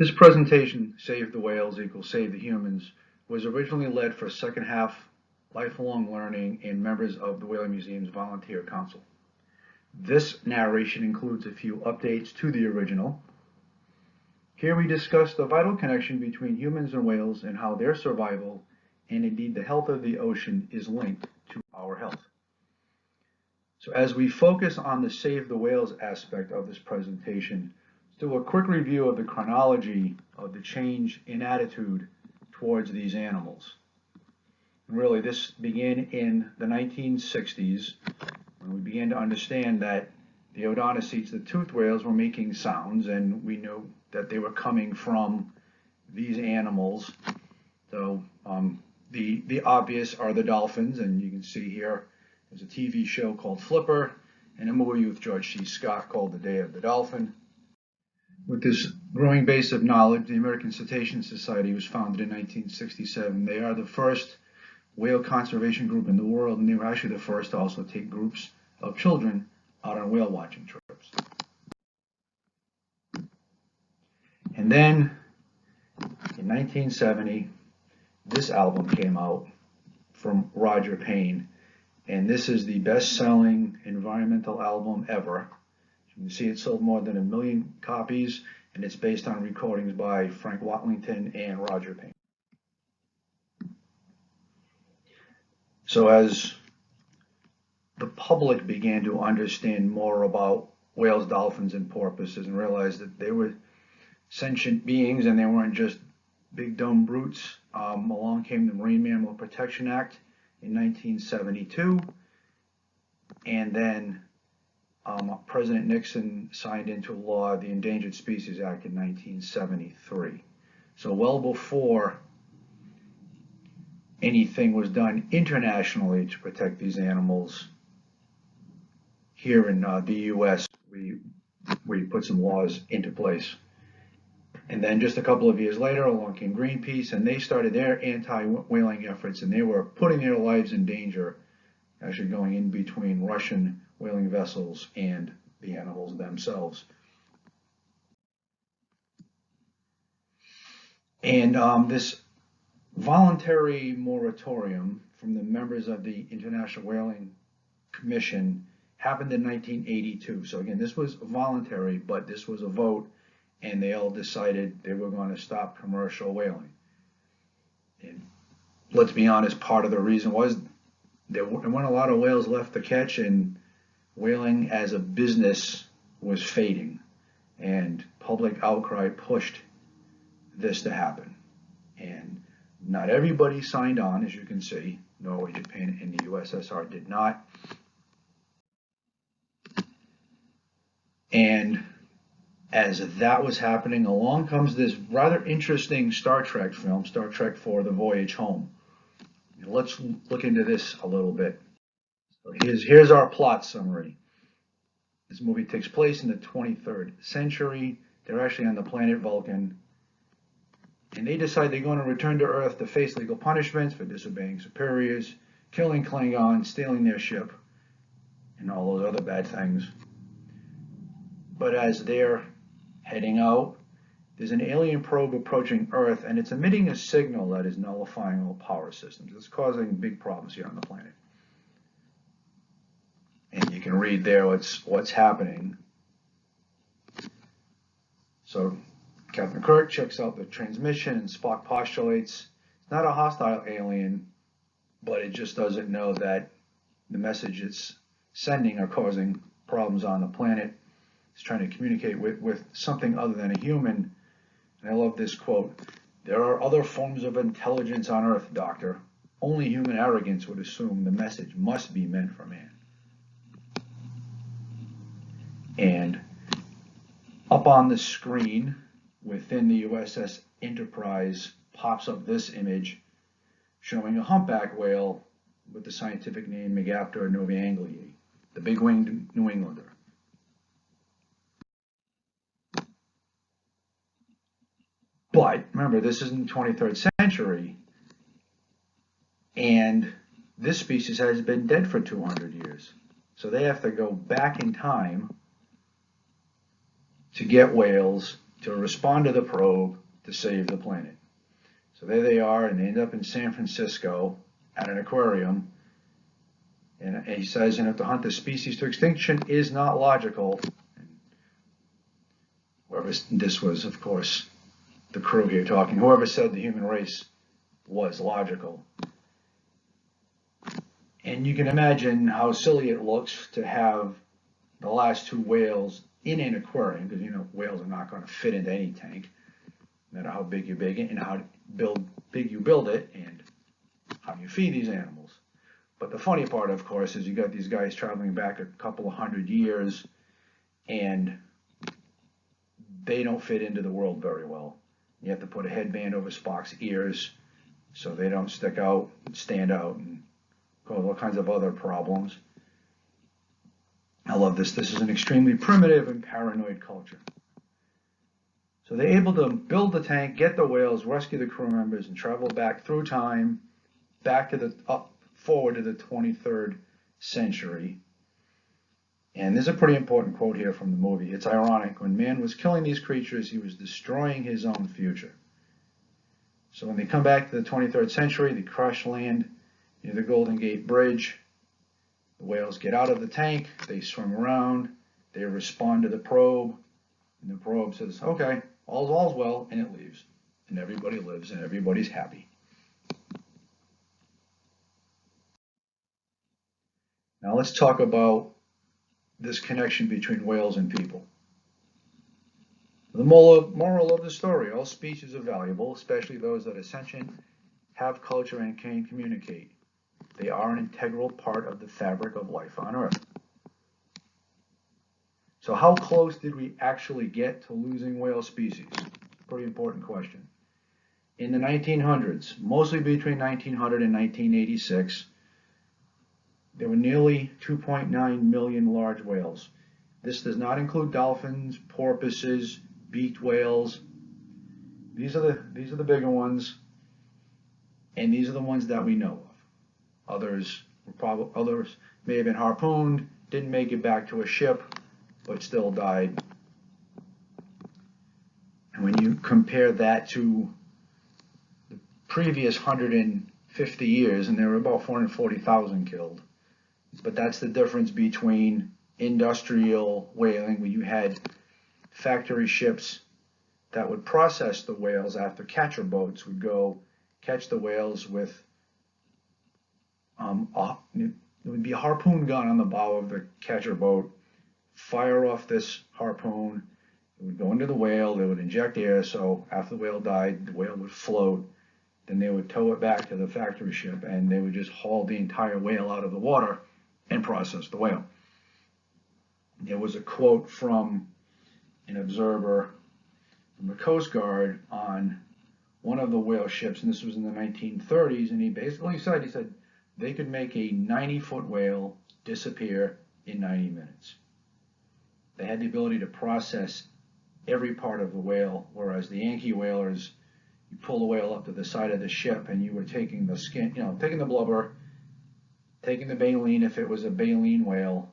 This presentation, Save the Whales equals Save the Humans, was originally led for second half lifelong learning and members of the Whaling Museum's Volunteer Council. This narration includes a few updates to the original. Here we discuss the vital connection between humans and whales and how their survival, and indeed the health of the ocean, is linked to our health. So as we focus on the Save the Whales aspect of this presentation, let's do a quick review of the chronology of the change in attitude towards these animals. And really, this began in the 1960s when we began to understand that the odontocetes, the toothed whales, were making sounds, and we knew that they were coming from these animals. So the obvious are the dolphins, and you can see here there's a TV show called Flipper and a movie with George C. Scott called The Day of the Dolphin. With this growing base of knowledge, the American Cetacean Society was founded in 1967. They are the first whale conservation group in the world, and they were actually the first to also take groups of children out on whale watching trips. And then in 1970, this album came out from Roger Payne, and this is the best-selling environmental album ever. You can see it sold more than 1 million copies, and it's based on recordings by Frank Watlington and Roger Payne. So as the public began to understand more about whales, dolphins, and porpoises and realized that they were sentient beings and they weren't just big dumb brutes, along came the Marine Mammal Protection Act in 1972, and then President Nixon signed into law the Endangered Species Act in 1973. So well before anything was done internationally to protect these animals, here in the U.S., we put some laws into place. And then just a couple of years later, along came Greenpeace, and they started their anti-whaling efforts, and they were putting their lives in danger, actually going in between Russian whaling vessels and the animals themselves. And this voluntary moratorium from the members of the International Whaling Commission happened in 1982. So again, this was voluntary, but this was a vote, and they all decided they were going to stop commercial whaling. And let's be honest, part of the reason was there weren't a lot of whales left to catch, and whaling as a business was fading, and public outcry pushed this to happen. And not everybody signed on, as you can see. Norway, Japan, and the USSR did not. And as that was happening, along comes this rather interesting Star Trek film, Star Trek IV: The Voyage Home. And let's look into this a little bit. So here's our plot summary. This movie takes place in the 23rd century. They're actually on the planet Vulcan, and they decide they're going to return to Earth to face legal punishments for disobeying superiors, killing Klingons, stealing their ship, and all those other bad things. But as they're heading out, there's an alien probe approaching Earth, and it's emitting a signal that is nullifying all power systems. It's causing big problems here on the planet. And you can read there what's happening. So Captain Kirk checks out the transmission, and Spock postulates it's not a hostile alien, but it just doesn't know that the message it's sending are causing problems on the planet. It's trying to communicate with something other than a human. And I love this quote: "There are other forms of intelligence on Earth, Doctor. Only human arrogance would assume the message must be meant for man." And up on the screen within the USS Enterprise pops up this image showing a humpback whale with the scientific name Megaptera novaanglii, the big-winged New Englander. But remember, this is in the 23rd century, and this species has been dead for 200 years. So they have to go back in time to get whales to respond to the probe to save the planet. So there they are, and they end up in San Francisco at an aquarium. And he says, and if to hunt the species to extinction is not logical, whoever this was, of course, the crew here talking, whoever said the human race was logical. And you can imagine how silly it looks to have the last two whales in an aquarium, because whales are not going to fit into any tank, no matter how big you big it and how big you build it and how you feed these animals. But the funny part, of course, is you got these guys traveling back a couple of 100 years, and they don't fit into the world very well. You have to put a headband over Spock's ears so they don't stick out and stand out and cause all kinds of other problems. I love this. This is an extremely primitive and paranoid culture. So they're able to build the tank, get the whales, rescue the crew members, and travel back through time, back to forward to the 23rd century. And there's a pretty important quote here from the movie. It's ironic. When man was killing these creatures, he was destroying his own future. So when they come back to the 23rd century, they crash land near the Golden Gate Bridge. The whales get out of the tank, they swim around, they respond to the probe, and the probe says, okay, all's well, and it leaves. And everybody lives, and everybody's happy. Now let's talk about this connection between whales and people. The moral of the story, all species are valuable, especially those that are sentient, have culture, and can communicate. They are an integral part of the fabric of life on Earth. So how close did we actually get to losing whale species? Pretty important question. In the 1900s, mostly between 1900 and 1986, there were nearly 2.9 million large whales. This does not include dolphins, porpoises, beaked whales. These are the bigger ones, and these are the ones that we know of. Others may have been harpooned, didn't make it back to a ship, but still died. And when you compare that to the previous 150 years, and there were about 440,000 killed, but that's the difference between industrial whaling, where you had factory ships that would process the whales after catcher boats would go catch the whales with it would be a harpoon gun on the bow of the catcher boat, fire off this harpoon, it would go into the whale, they would inject air, so after the whale died, the whale would float, then they would tow it back to the factory ship, and they would just haul the entire whale out of the water and process the whale. There was a quote from an observer from the Coast Guard on one of the whale ships, and this was in the 1930s, and he basically said, they could make a 90-foot whale disappear in 90 minutes. They had the ability to process every part of the whale, whereas the Yankee whalers, you pull the whale up to the side of the ship and you were taking the skin, taking the blubber, taking the baleen if it was a baleen whale,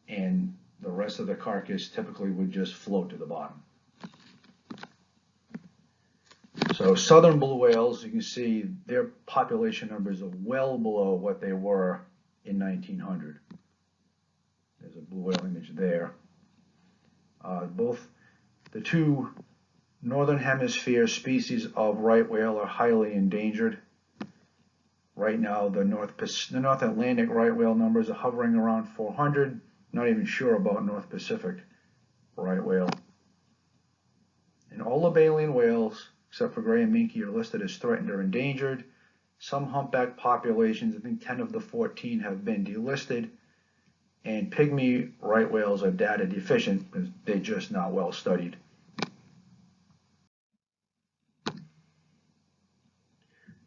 and the rest of the carcass typically would just float to the bottom. So southern blue whales, you can see their population numbers are well below what they were in 1900. There's a blue whale image there. Both the two northern hemisphere species of right whale are highly endangered. Right now, the North Atlantic right whale numbers are hovering around 400. Not even sure about North Pacific right whale. And all the baleen whales, except for gray and minke, are listed as threatened or endangered. Some humpback populations, I think 10 of the 14, have been delisted. And pygmy right whales are data deficient because they're just not well studied.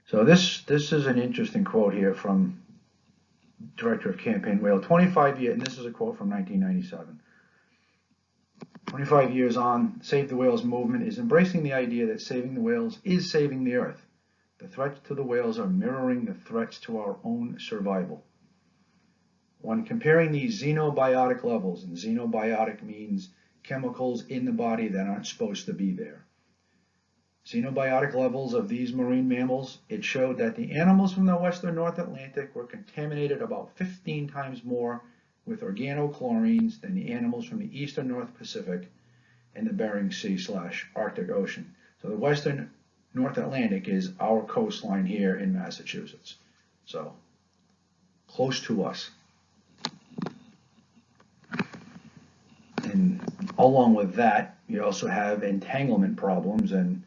So this is an interesting quote here from Director of Campaign Whale. 25 years, and this is a quote from 1997. 25 years on, Save the Whales movement is embracing the idea that saving the whales is saving the Earth. The threats to the whales are mirroring the threats to our own survival. When comparing these xenobiotic levels, and xenobiotic means chemicals in the body that aren't supposed to be there. Xenobiotic levels of these marine mammals, it showed that the animals from the western North Atlantic were contaminated about 15 times more with organochlorines than the animals from the eastern North Pacific and the Bering Sea/Arctic Ocean. So the western North Atlantic is our coastline here in Massachusetts. So close to us. And along with that, you also have entanglement problems, and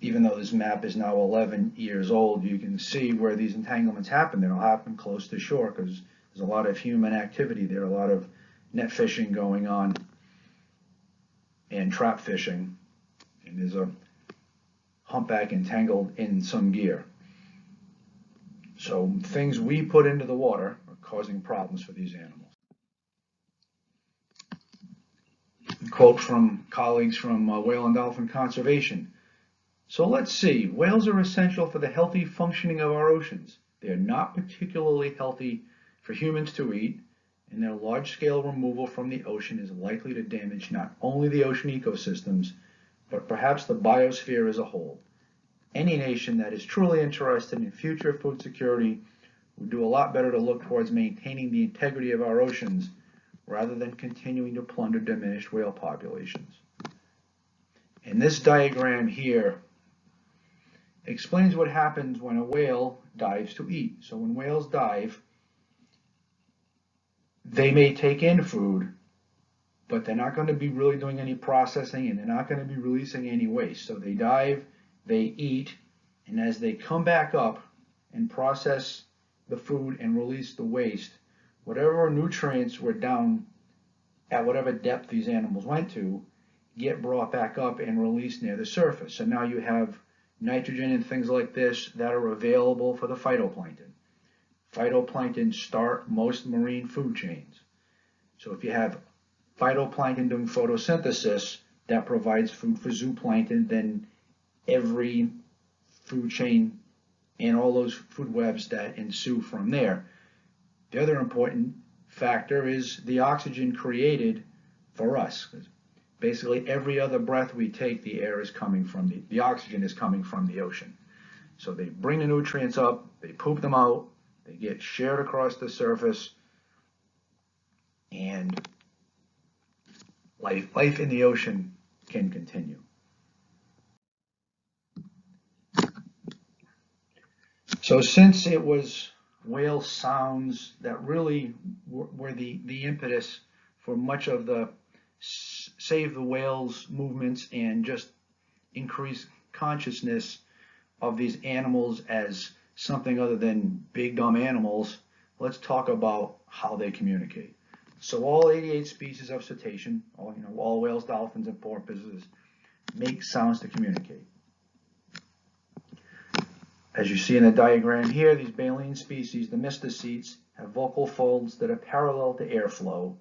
even though this map is now 11 years old, you can see where these entanglements happen. They'll happen close to shore because there's a lot of human activity there, a lot of net fishing going on and trap fishing, and there's a humpback entangled in some gear. So things we put into the water are causing problems for these animals. A quote from colleagues from Whale and Dolphin Conservation. So let's see, whales are essential for the healthy functioning of our oceans. They are not particularly healthy for humans to eat, and their large-scale removal from the ocean is likely to damage not only the ocean ecosystems, but perhaps the biosphere as a whole. Any nation that is truly interested in future food security would do a lot better to look towards maintaining the integrity of our oceans rather than continuing to plunder diminished whale populations. And this diagram here explains what happens when a whale dives to eat. So when whales dive, they may take in food, but they're not going to be really doing any processing, and they're not going to be releasing any waste. So they dive, they eat, and as they come back up and process the food and release the waste, whatever nutrients were down at whatever depth these animals went to get brought back up and released near the surface. So now you have nitrogen and things like this that are available for the phytoplankton. Phytoplankton start most marine food chains. So if you have phytoplankton doing photosynthesis, that provides food for zooplankton, then every food chain and all those food webs that ensue from there. The other important factor is the oxygen created for us. Basically, every other breath we take, the air is coming from the oxygen is coming from the ocean. So they bring the nutrients up, they poop them out, they get shared across the surface, and life in the ocean can continue. So since it was whale sounds that really were the impetus for much of the Save the Whales movements and just increase consciousness of these animals as something other than big dumb animals, let's talk about how they communicate. So all 88 species of cetacean, all whales, dolphins, and porpoises make sounds to communicate. As you see in the diagram here, these baleen species, the mysticetes, have vocal folds that are parallel to airflow.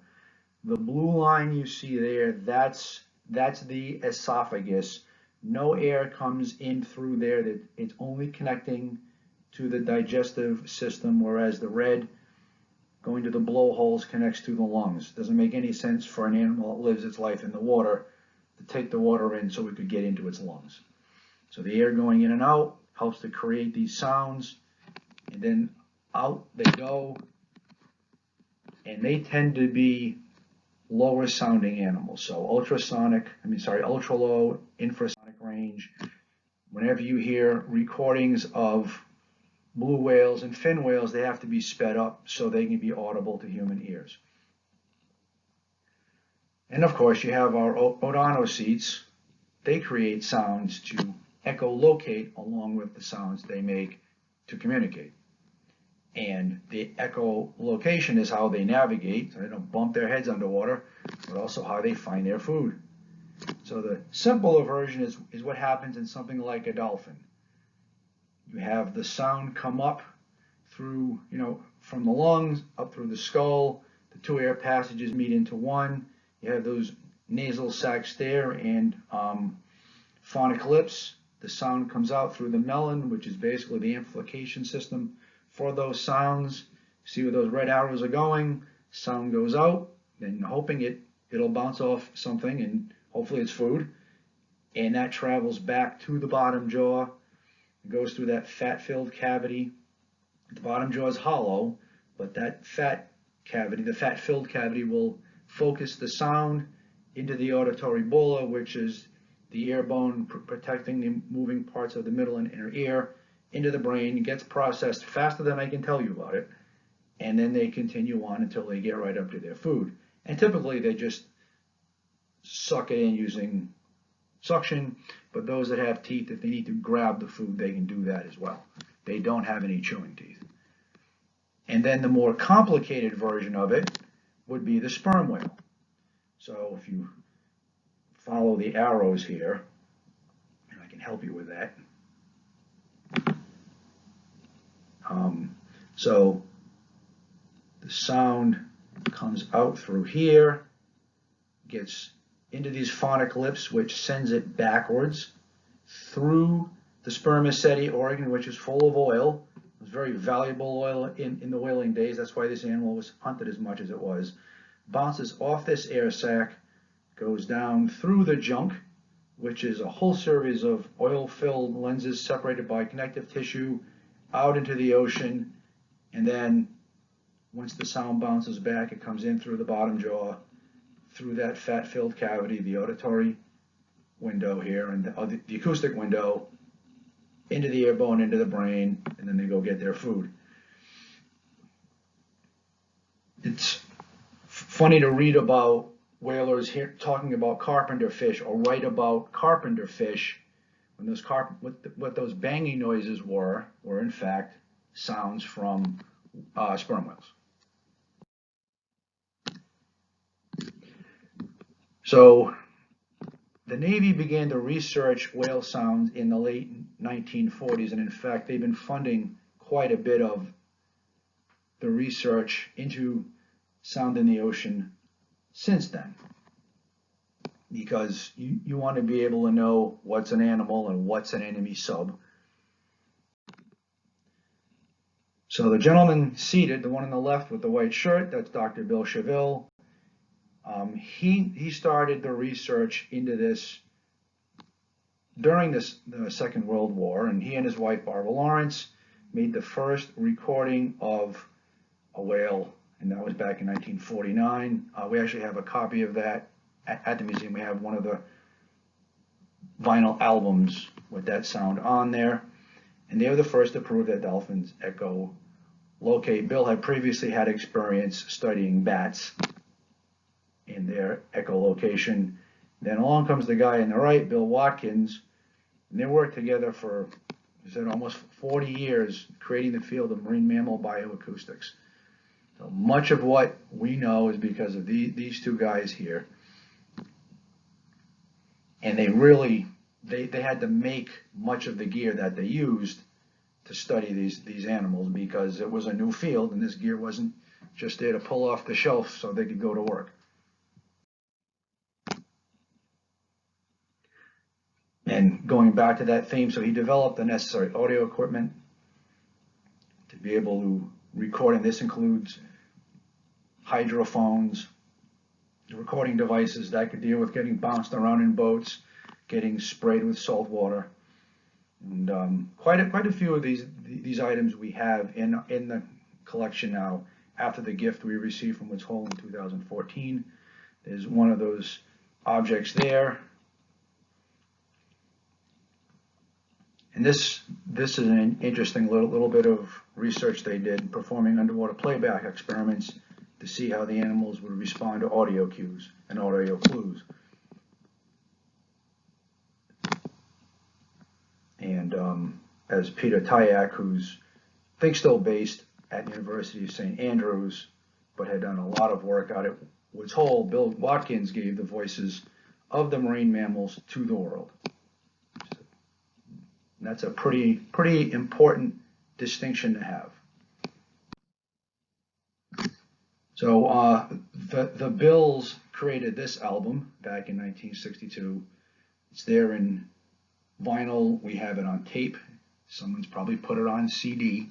The blue line you see there, that's the esophagus. No air comes in through there. It's only connecting to the digestive system, whereas the red going to the blowholes connects to the lungs. Doesn't make any sense for an animal that lives its life in the water to take the water in so it could get into its lungs. So the air going in and out helps to create these sounds, and then out they go, and they tend to be lower sounding animals. So ultra low, infrasonic range. Whenever you hear recordings of blue whales and fin whales, they have to be sped up so they can be audible to human ears. And of course, you have our odontocetes. They create sounds to echolocate along with the sounds they make to communicate. And the echolocation is how they navigate, so they don't bump their heads underwater, but also how they find their food. So the simpler version is what happens in something like a dolphin. You have the sound come up through, from the lungs, up through the skull, the two air passages meet into one. You have those nasal sacs there and phonic lips. The sound comes out through the melon, which is basically the amplification system for those sounds. See where those red arrows are going? Sound goes out, then hoping it it'll bounce off something, and hopefully it's food, and that travels back to the bottom jaw. It goes through that fat-filled cavity. The bottom jaw is hollow, but that fat cavity, the fat-filled cavity, will focus the sound into the auditory bulla, which is the ear bone protecting the moving parts of the middle and inner ear, into the brain. It gets processed faster than I can tell you about it, and then they continue on until they get right up to their food. And typically they just suck it in using suction, but those that have teeth, if they need to grab the food, they can do that as well. They don't have any chewing teeth. And then the more complicated version of it would be the sperm whale. So if you follow the arrows here, and I can help you with that. So the sound comes out through here, gets into these phonic lips, which sends it backwards through the spermaceti organ, which is full of oil. It was very valuable oil in the whaling days. That's why this animal was hunted as much as it was. Bounces off this air sac, goes down through the junk, which is a whole series of oil-filled lenses separated by connective tissue, out into the ocean, and then once the sound bounces back, it comes in through the bottom jaw, through that fat-filled cavity, the auditory window here, and the acoustic window, into the ear bone, into the brain, and then they go get their food. It's funny to read about whalers here talking about carpenter fish, or write about carpenter fish, when those what those banging noises were in fact sounds from sperm whales. So the Navy began to research whale sounds in the late 1940s, and in fact they've been funding quite a bit of the research into sound in the ocean since then, because you want to be able to know what's an animal and what's an enemy sub. So the gentleman seated, the one on the left with the white shirt, that's Dr. Bill Cheville. He started the research into this during the Second World War, and he and his wife Barbara Lawrence made the first recording of a whale, and that was back in 1949. We actually have a copy of that at the museum. We have one of the vinyl albums with that sound on there, and they were the first to prove that dolphins echolocate. Bill had previously had experience studying bats in their echolocation. Then along comes the guy on the right, Bill Watkins, and they worked together for, almost 40 years creating the field of marine mammal bioacoustics. So much of what we know is because of these two guys here. And they really, they had to make much of the gear that they used to study these animals, because it was a new field and this gear wasn't just there to pull off the shelf so they could go to work. And going back to that theme, so he developed the necessary audio equipment to be able to record, and this includes hydrophones, recording devices that could deal with getting bounced around in boats, getting sprayed with salt water, and quite a few of these items we have in the collection now. After the gift we received from Woods Hole in 2014, there's one of those objects there. And this is an interesting little bit of research they did, performing underwater playback experiments to see how the animals would respond to audio cues and audio clues. And as Peter Tyak, who's I think still based at University of St. Andrews, but had done a lot of work out at Woods Hole, Bill Watkins gave the voices of the marine mammals to the world. And that's a pretty important distinction to have. So the Bills created this album back in 1962. It's there in vinyl. We have it on tape. Someone's probably put it on CD.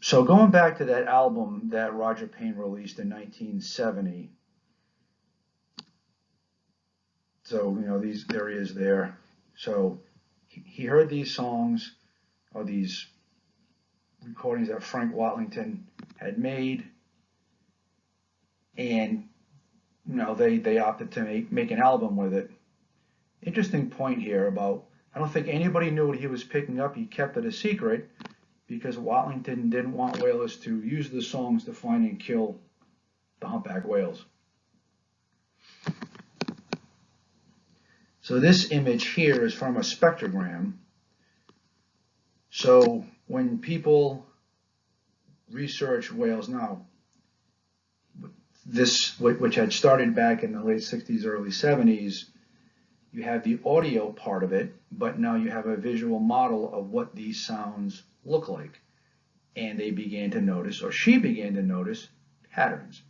So going back to that album that Roger Payne released in 1970, so there he is there. So he heard these songs, or these recordings that Frank Watlington had made, and they opted to make an album with it. Interesting point here about, I don't think anybody knew what he was picking up. He kept it a secret because Watlington didn't want whalers to use the songs to find and kill the humpback whales. So this image here is from a spectrogram. So when people research whales now, this, which had started back in the late 60s, early 70s, you have the audio part of it, but now you have a visual model of what these sounds look like. And they began to notice, or she began to notice, patterns,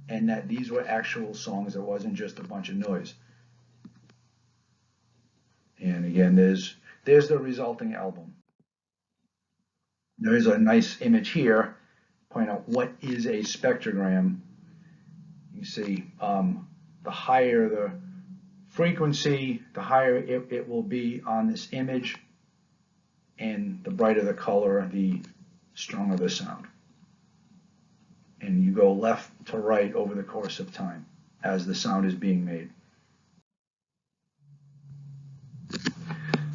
and that these were actual songs. It wasn't just a bunch of noise. And again, there's the resulting album. There's a nice image here, point out what is a spectrogram. You see, the higher the frequency, the higher it will be on this image, and the brighter the color, the stronger the sound. And you go left to right over the course of time as the sound is being made.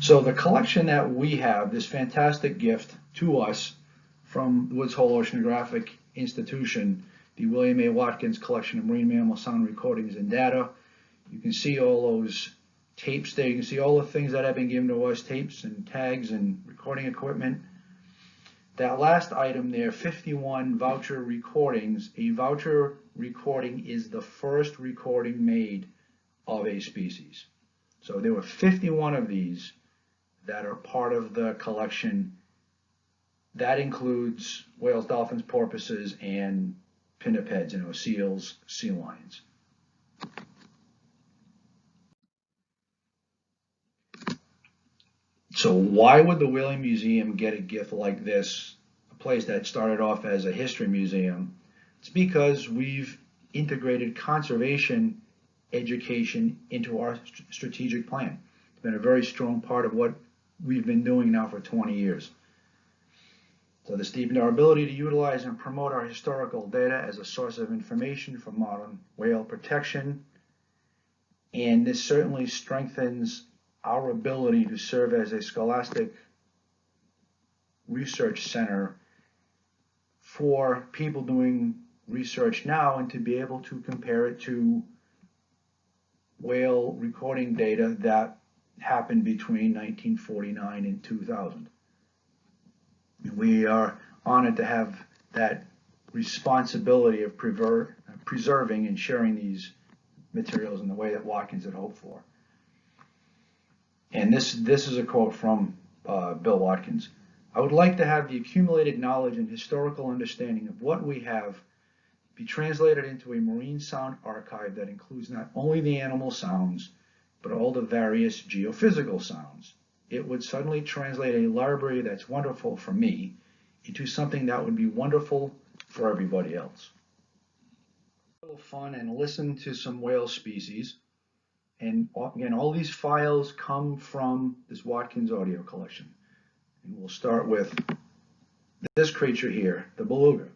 So the collection that we have, this fantastic gift to us from the Woods Hole Oceanographic Institution, the William A. Watkins Collection of Marine Mammal Sound Recordings and Data. You can see all those tapes there. You can see all the things that have been given to us, tapes and tags and recording equipment. That last item there, 51 voucher recordings. A voucher recording is the first recording made of a species. So there were 51 of these that are part of the collection. That includes whales, dolphins, porpoises, and pinnipeds, seals, sea lions. So why would the Whaling Museum get a gift like this, a place that started off as a history museum? It's because we've integrated conservation education into our strategic plan. It's been a very strong part of what we've been doing now for 20 years. So this deepened our ability to utilize and promote our historical data as a source of information for modern whale protection. And this certainly strengthens our ability to serve as a scholastic research center for people doing research now, and to be able to compare it to whale recording data that happened between 1949 and 2000. We are honored to have that responsibility of preserving and sharing these materials in the way that Watkins had hoped for. And this is a quote from Bill Watkins. "I would like to have the accumulated knowledge and historical understanding of what we have be translated into a marine sound archive that includes not only the animal sounds, but all the various geophysical sounds. It would suddenly translate a library that's wonderful for me into something that would be wonderful for everybody else." A little fun and listen to some whale species. And again, all these files come from this Watkins audio collection. And we'll start with this creature here, the beluga.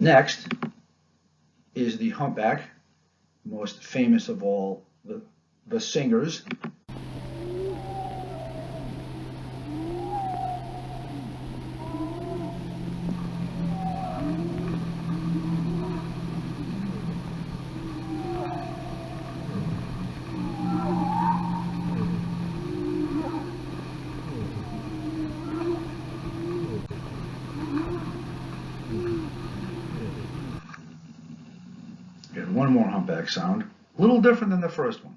Next is the humpback, most famous of all the singers. One more humpback sound, a little different than the first one.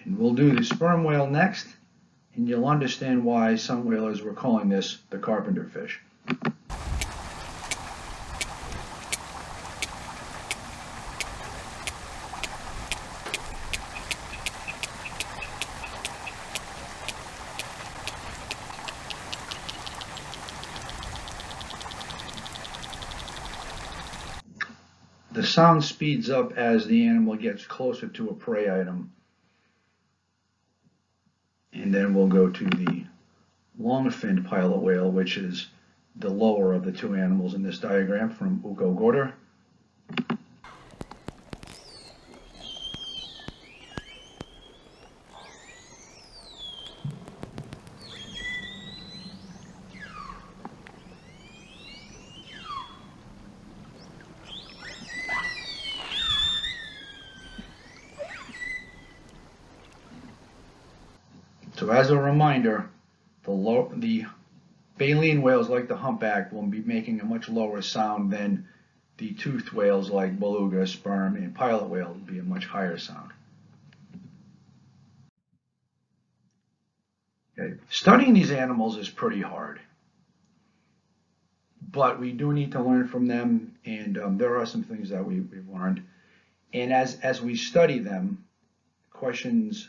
And we'll do the sperm whale next, and you'll understand why some whalers were calling this the carpenter fish. The sound speeds up as the animal gets closer to a prey item. And then we'll go to the long-finned pilot whale, which is the lower of the two animals in this diagram from Ugo Gorder. So as a reminder, the baleen whales like the humpback will be making a much lower sound than the toothed whales like beluga, sperm, and pilot whale will be a much higher sound. Okay. Studying these animals is pretty hard, but we do need to learn from them, and there are some things that we've learned. And as we study them, questions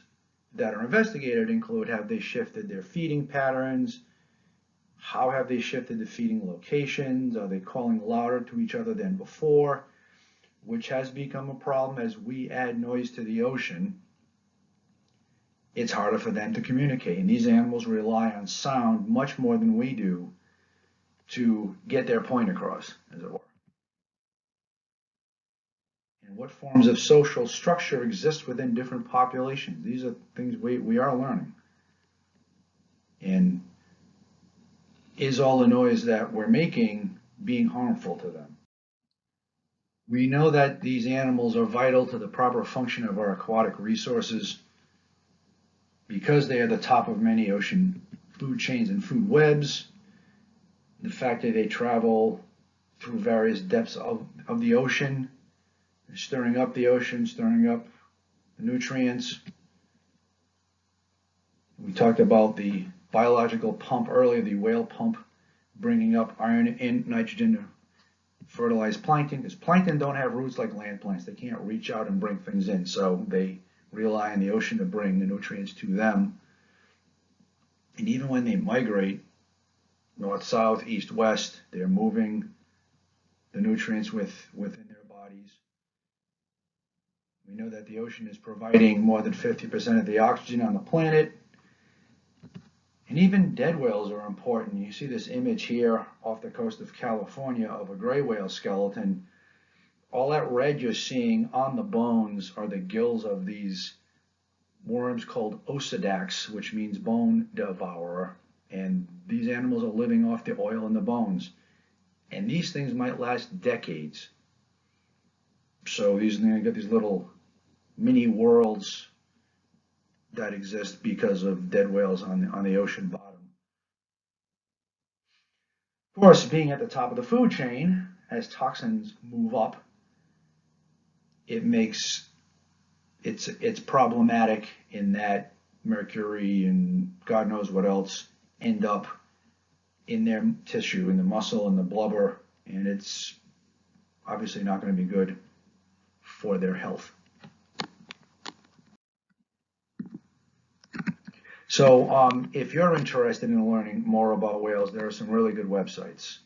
that are investigated include: have they shifted their feeding patterns? How have they shifted the feeding locations? Are they calling louder to each other than before? Which has become a problem as we add noise to the ocean. It's harder for them to communicate, and these animals rely on sound much more than we do to get their point across, as it were. And what forms of social structure exist within different populations? These are things we are learning. And is all the noise that we're making being harmful to them? We know that these animals are vital to the proper function of our aquatic resources because they are the top of many ocean food chains and food webs. The fact that they travel through various depths of the ocean, stirring up the ocean, stirring up the nutrients. We talked about the biological pump earlier, the whale pump, bringing up iron and nitrogen to fertilize plankton, because plankton don't have roots like land plants. They can't reach out and bring things in, so they rely on the ocean to bring the nutrients to them. And even when they migrate north, south, east, west, they're moving the nutrients within their bodies. We know that the ocean is providing more than 50% of the oxygen on the planet. And even dead whales are important. You see this image here off the coast of California of a gray whale skeleton. All that red you're seeing on the bones are the gills of these worms called osedax, which means bone devourer. And these animals are living off the oil in the bones. And these things might last decades. So these, you get these little mini worlds that exist because of dead whales on the ocean bottom. Of course, being at the top of the food chain, as toxins move up, it's problematic in that mercury and God knows what else end up in their tissue, in the muscle and the blubber, and it's obviously not going to be good for their health. So if you're interested in learning more about whales, there are some really good websites.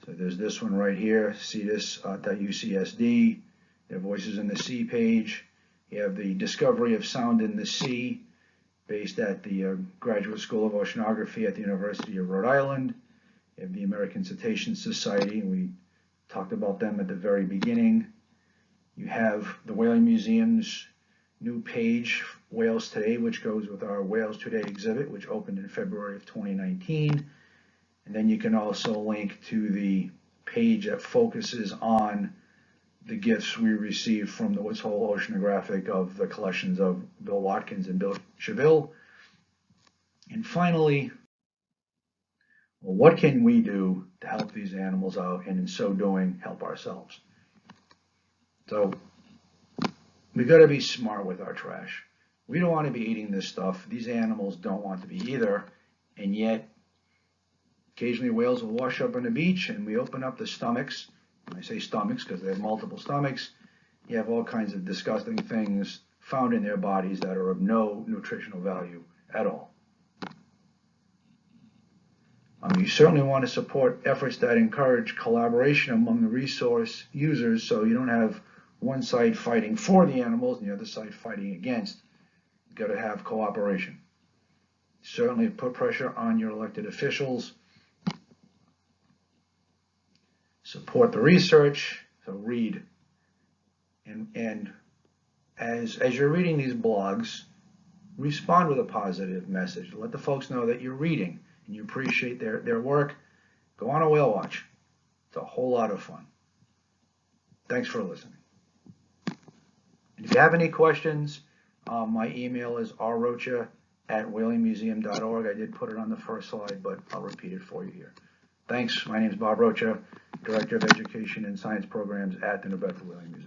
So there's this one right here, cetus.ucsd, their Voices in the Sea page. You have the Discovery of Sound in the Sea, based at the Graduate School of Oceanography at the University of Rhode Island. You have the American Cetacean Society, and we talked about them at the very beginning. You have the Whaling Museum's new page, Whales Today, which goes with our Whales Today exhibit, which opened in February of 2019. And then you can also link to the page that focuses on the gifts we received from the Woods Hole Oceanographic of the collections of Bill Watkins and Bill Cheville. And finally, well, what can we do to help these animals out, and in so doing, help ourselves? So we got to be smart with our trash. We don't want to be eating this stuff. These animals don't want to be either. And yet, occasionally whales will wash up on the beach and we open up the stomachs. And I say stomachs because they have multiple stomachs. You have all kinds of disgusting things found in their bodies that are of no nutritional value at all. You certainly want to support efforts that encourage collaboration among the resource users so you don't have one side fighting for the animals and the other side fighting against. You've got to have cooperation. Certainly put pressure on your elected officials. Support the research, so read. And as you're reading these blogs, respond with a positive message. Let the folks know that you're reading and you appreciate their work. Go on a whale watch. It's a whole lot of fun. Thanks for listening. And if you have any questions, my email is rrocha@whalingmuseum.org. I did put it on the first slide, but I'll repeat it for you here. Thanks. My name is Bob Rocha, Director of Education and Science Programs at the New Bedford Whaling Museum.